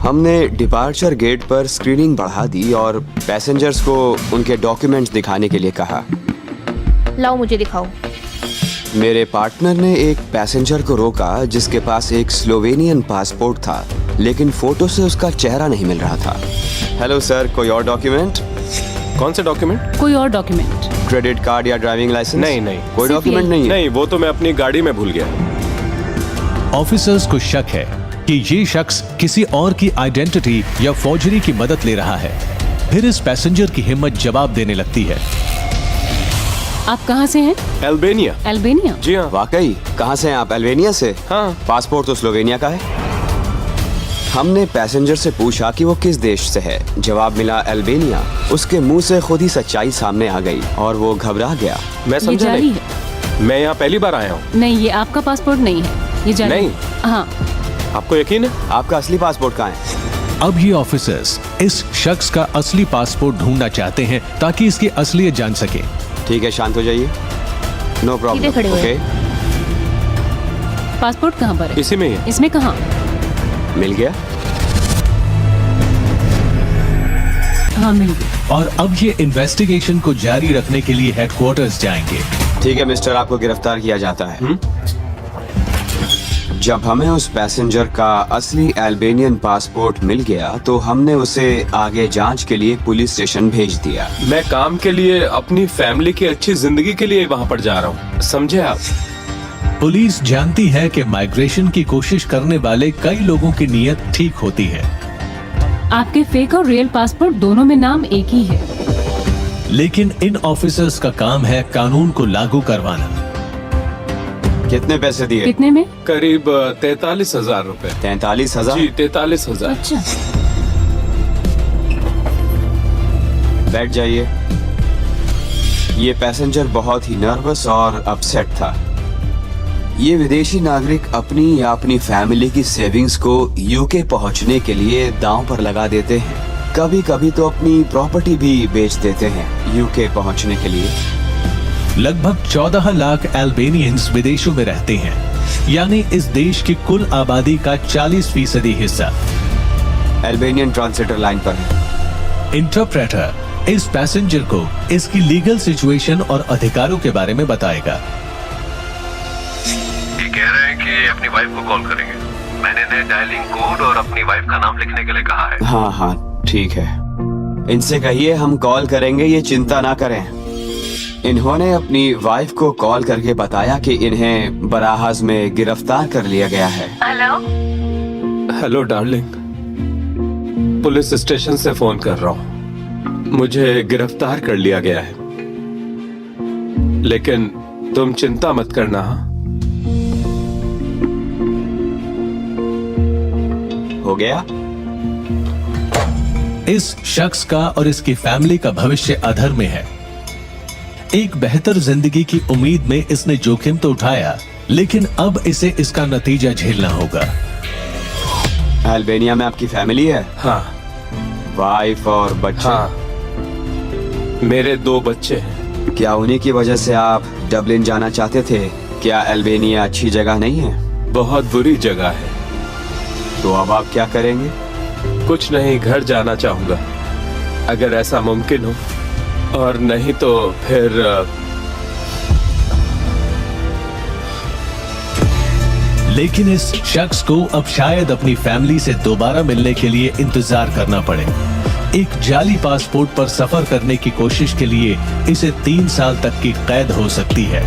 हमने departure gate पर screening बढ़ा दी और पैसेंजर्स को उनके डॉक्यूमेंट्स दिखाने के लिए कहा। लाओ मुझे दिखाओ। मेरे पार्टनर ने एक पैसेंजर को रोका जिसके पास एक स्लोवेनियन पासपोर्ट था, लेकिन फोटो से उसका चेहरा नहीं मिल रहा था। हेलो सर, कोई और डॉक्यूमेंट? कौन से डॉक्यूमेंट? कोई और डॉक्यूमेंट? क्रेडिट कार्ड या ड्राइविंग लाइसेंस? नहीं कोई डॉक्यूमेंट नहीं है? नहीं, वो तो मैं अपनी गाड़ी में भूल गया। ऑफिसर्स को शक है कि ये शख्स किसी और की आइडेंटिटी या फौजरी की मदद ले रहा है। फिर इस पैसेंजर की हिम्मत जवाब देने लगती है। आप कहाँ से हैं? अल्बानिया। अल्बानिया? जी हाँ। वाकई? कहाँ से हैं आप? अल्बानिया से? हाँ। पासपोर्ट तो स्लोवेनिया का है। हमने पैसेंजर से पूछा कि वो किस देश से है। जवाब मिला अल्बानिया। उसके मुंह से खुद ही सच्चाई सामने आ गई और वो घबरा गया। मैं ये समझा जाली नहीं। है? मैं यहाँ पहली बार आया हूँ। नहीं, ये आपका पासपोर्ट नहीं है, ये जाली नहीं। है। हाँ। आपको यकीन है? आपका असली पासपोर्ट कहाँ है? अब ये ऑफिसर्स इस शख्स का असली पासपोर्ट ढूंढना चाहते हैं ताकि इसकी असलियत जान सके। ठीक है, शांत हो जाइए। No problem. सीधे खड़े हो। ओके, पासपोर्ट कहाँ पर है? इसी में ही है। इसमें कहाँ? मिल गया। हाँ, मिल गया। और अब ये इन्वेस्टिगेशन को जारी रखने के लिए हेडक्वार्टर्स जाएंगे। ठीक है मिस्टर, आपको गिरफ्तार किया जाता है। जब हमें उस पैसेंजर का असली अल्बानियन पासपोर्ट मिल गया तो हमने उसे आगे जांच के लिए पुलिस स्टेशन भेज दिया। मैं काम के लिए, अपनी फैमिली की अच्छी जिंदगी के लिए वहाँ पर जा रहा हूँ, समझे आप? पुलिस जानती है कि माइग्रेशन की कोशिश करने वाले कई लोगों की नीयत ठीक होती है, आपके फेक और रियल पासपोर्ट दोनों में नाम एक ही है। लेकिन इन ऑफिसर्स का काम है कानून को लागू करवाना। कितने पैसे दिए? कितने में? करीब 43,000 रुपए। 43,000? जी, 43,000। अच्छा। बैठ जाइए। ये पैसेंजर बहुत ही नर्वस और अपसेट था। ये विदेशी नागरिक अपनी या अपनी फैमिली की सेविंग्स को यूके पहुंचने के लिए दांव पर लगा देते हैं। कभी कभी तो अपनी प्रॉपर्टी भी बेच देते हैं यूके पहुंचने के लिए। लगभग 14 लाख अल्बानियंस विदेशों में रहते हैं, यानी इस देश की कुल आबादी का 40% हिस्सा। अल्बानियन ट्रांसलेटर लाइन पर है। इंटरप्रेटर इस पैसेंजर को इसकी लीगल सिचुएशन और अधिकारों के बारे में बताएगा। ये कह रहे हैं कि अपनी वाइफ को कॉल करेंगे। मैंने इन्हें डायलिंग कोड और अपनी वाइफ का नाम लिखने के लिए कहा है। हाँ, ठीक है। इनसे कहिए हम कॉल करेंगे, ये चिंता ना करें। इन्होंने अपनी वाइफ को कॉल करके बताया कि इन्हें बराहाज में गिरफ्तार कर लिया गया है। हेलो डार्लिंग, पुलिस स्टेशन से फोन कर रहा हूँ। मुझे गिरफ्तार कर लिया गया है, लेकिन तुम चिंता मत करना। हो गया? इस शख्स का और इसकी फैमिली का भविष्य अधर में है। एक बेहतर जिंदगी की उम्मीद में इसने जोखिम तो उठाया, लेकिन अब इसे इसका नतीजा झेलना होगा। अल्बानिया में आपकी फैमिली है? हाँ। वाइफ और बच्चे? हाँ, मेरे 2 बच्चे हैं। क्या उन्हीं की वजह से आप डबलिन जाना चाहते थे? क्या अल्बानिया अच्छी जगह नहीं है? बहुत बुरी जगह है। तो अब आप क्या करेंगे? कुछ नहीं, घर जाना चाहूंगा अगर ऐसा मुमकिन हो, और नहीं तो फिर लेकिन इस शख्स को अब शायद अपनी फैमिली से दोबारा मिलने के लिए इंतजार करना पड़े। एक जाली पासपोर्ट पर सफर करने की कोशिश के लिए इसे 3 साल तक की कैद हो सकती है।